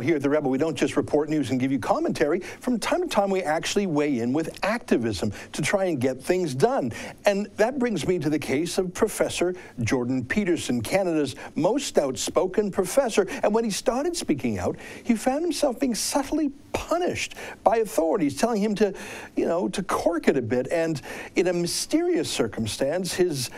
here at The Rebel, we don't just report news and give you commentary. From time to time, we actually weigh in with activism to try and get things done. And that brings me to the case of Professor Jordan Peterson, Canada's most outspoken professor. And when he started speaking out, he found himself being subtly punished by authorities, telling him to, to cork it a bit. And in a mysterious circumstance, his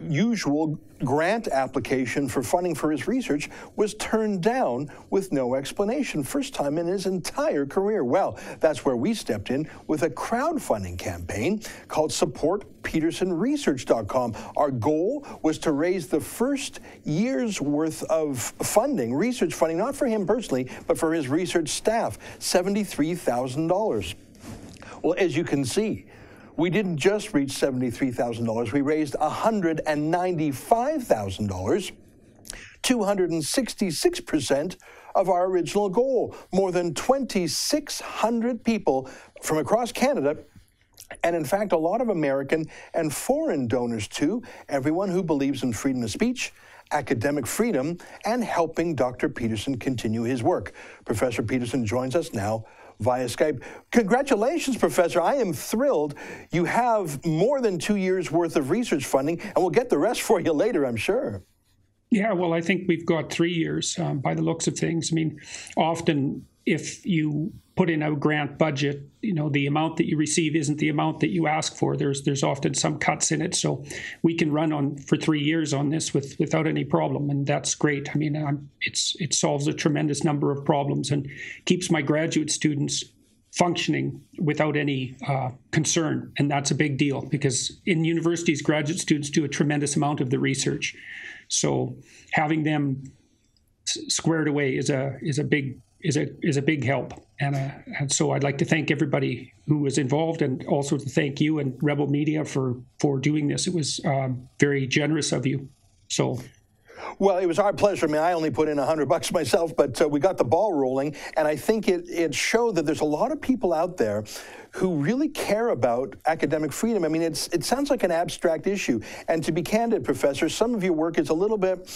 usual grant application for funding for his research was turned down with no explanation. First time in his entire career. Well, that's where we stepped in with a crowdfunding campaign called supportpetersonresearch.com. Our goal was to raise the first year's worth of funding, research funding, not for him personally, but for his research staff, $73,000. Well, as you can see, we didn't just reach $73,000. We raised $195,000, 266% of our original goal. More than 2,600 people from across Canada, and in fact, a lot of American and foreign donors too, everyone who believes in freedom of speech, academic freedom, and helping Dr. Peterson continue his work. Professor Peterson joins us now via Skype. Congratulations, Professor. I am thrilled. You have more than 2 years' worth of research funding, and we'll get the rest for you later, I'm sure. Yeah, well, I think we've got 3 years by the looks of things. I mean, often if you put in a grant budget, the amount that you receive isn't the amount that you ask for. There's often some cuts in it. So we can run on for 3 years on this without any problem. And that's great. I mean, it solves a tremendous number of problems and keeps my graduate students functioning without any concern. And that's a big deal because in universities, graduate students do a tremendous amount of the research. So having them squared away is a big help. And so I'd like to thank everybody who was involved and also to thank you and Rebel Media for doing this. It was very generous of you. So. Well, it was our pleasure. I mean, I only put in $100 myself, but we got the ball rolling. And I think it showed that there's a lot of people out there who really care about academic freedom. I mean, it sounds like an abstract issue. And to be candid, Professor, some of your work is a little bit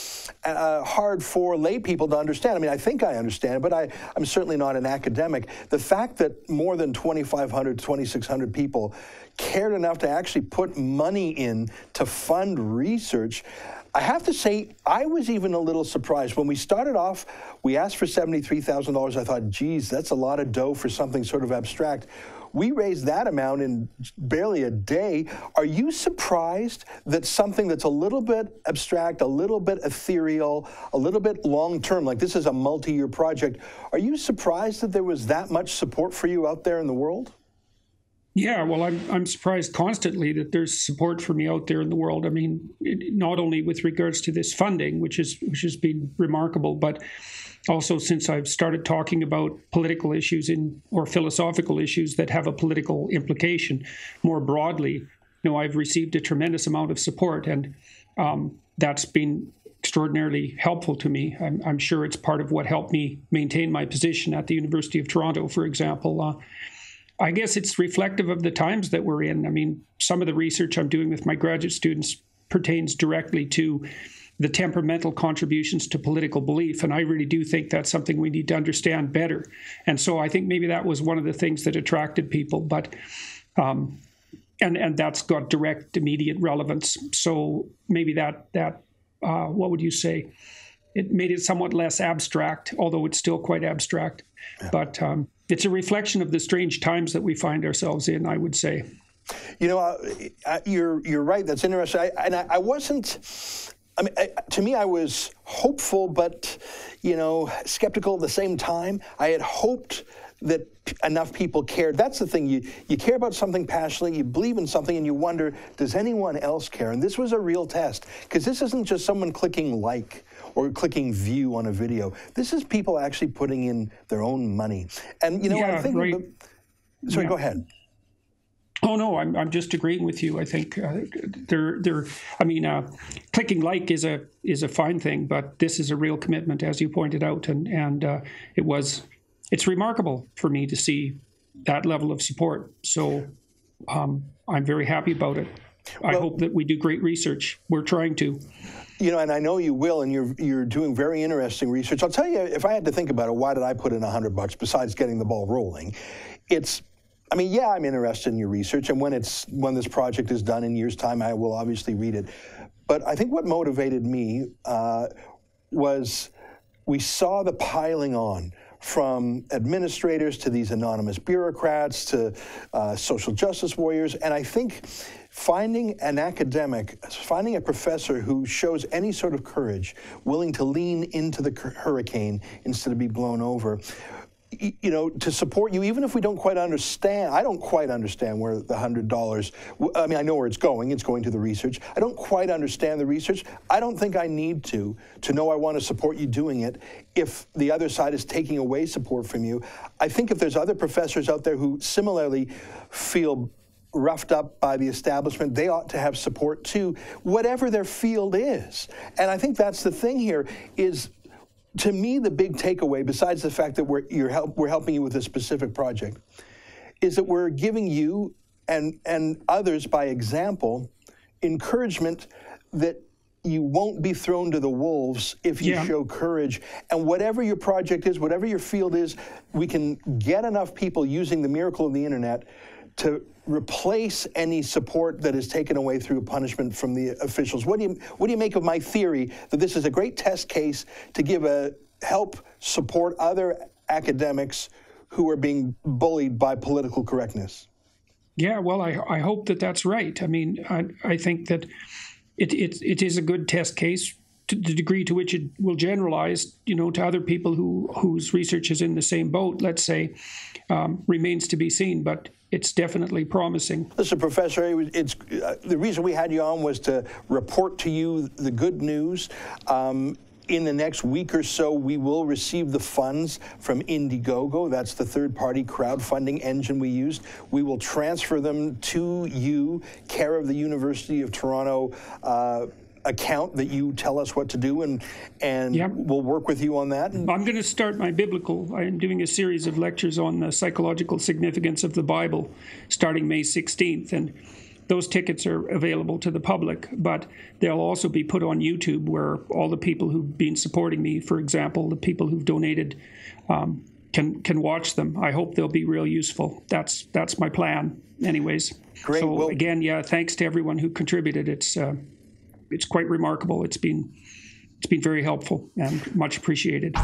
hard for lay people to understand. I mean, I think I understand it, but I'm certainly not an academic. The fact that more than 2,500, 2,600 people cared enough to actually put money in to fund research, I have to say, I was even a little surprised. When we started off, we asked for $73,000. I thought, geez, that's a lot of dough for something sort of abstract. We raised that amount in barely a day. Are you surprised that something that's a little bit abstract, a little bit ethereal, a little bit long-term, like this is a multi-year project, are you surprised that there was that much support for you out there in the world? Yeah, well, I'm surprised constantly that there's support for me out there in the world. I mean, not only with regards to this funding, which has been remarkable, but also since I've started talking about political issues or philosophical issues that have a political implication more broadly, I've received a tremendous amount of support, and that's been extraordinarily helpful to me. I'm sure it's part of what helped me maintain my position at the University of Toronto, for example. I guess it's reflective of the times that we're in. I mean, some of the research I'm doing with my graduate students pertains directly to the temperamental contributions to political belief, and I really do think that's something we need to understand better. And so I think maybe that was one of the things that attracted people, but and that's got direct, immediate relevance. So maybe that what would you say? It made it somewhat less abstract, although it's still quite abstract. Yeah. But it's a reflection of the strange times that we find ourselves in, I would say. You're right. That's interesting. I wasn't. I mean, to me, I was hopeful, but skeptical at the same time. I had hoped that enough people cared. That's the thing. You care about something passionately, you believe in something, and you wonder, does anyone else care? And this was a real test, because this isn't just someone clicking like or clicking view on a video. This is people actually putting in their own money. And I'm thinking, right. Sorry, go ahead. Oh no, I'm just agreeing with you. I think clicking like is a fine thing, but this is a real commitment, as you pointed out, and it's remarkable for me to see that level of support. So I'm very happy about it. I hope that we do great research. We're trying to. You know, and I know you will, and you're doing very interesting research. I'll tell you, if I had to think about it, why did I put in $100 besides getting the ball rolling? I mean, yeah, I'm interested in your research, and when this project is done in years' time, I will obviously read it. But I think what motivated me was we saw the piling on from administrators to these anonymous bureaucrats to social justice warriors, and I think finding an academic, finding a professor who shows any sort of courage, willing to lean into the hurricane instead of be blown over, you know, to support you, even if we don't quite understand. I don't quite understand where the $100, I mean, I know where it's going to the research. I don't quite understand the research. I don't think I need to know I want to support you doing it if the other side is taking away support from you. I think if there's other professors out there who similarly feel roughed up by the establishment, they ought to have support too, whatever their field is. And I think that's the thing here is, to me, the big takeaway, besides the fact that we're helping you with a specific project, is that we're giving you and others, by example, encouragement that you won't be thrown to the wolves if you show courage. And whatever your project is, whatever your field is, we can get enough people using the miracle of the internet to replace any support that is taken away through punishment from the officials. What do you make of my theory that this is a great test case to help support other academics who are being bullied by political correctness? Yeah, well, I hope that that's right. I mean, I think that it is a good test case. To the degree to which it will generalize, you know, to other people whose research is in the same boat, let's say, remains to be seen. But it's definitely promising. Listen, Professor, the reason we had you on was to report to you the good news. In the next week or so, we will receive the funds from Indiegogo. That's the third-party crowdfunding engine we used. We will transfer them to you, care of the University of Toronto account that you tell us what to do, and we'll work with you on that. I'm going to start I'm doing a series of lectures on the psychological significance of the Bible starting May 16th, and those tickets are available to the public, but they'll also be put on YouTube, where all the people who've been supporting me, for example, the people who've donated, can watch them. I hope they'll be real useful. That's my plan anyways. Great. So again, thanks to everyone who contributed. It's quite remarkable. It's been very helpful and much appreciated.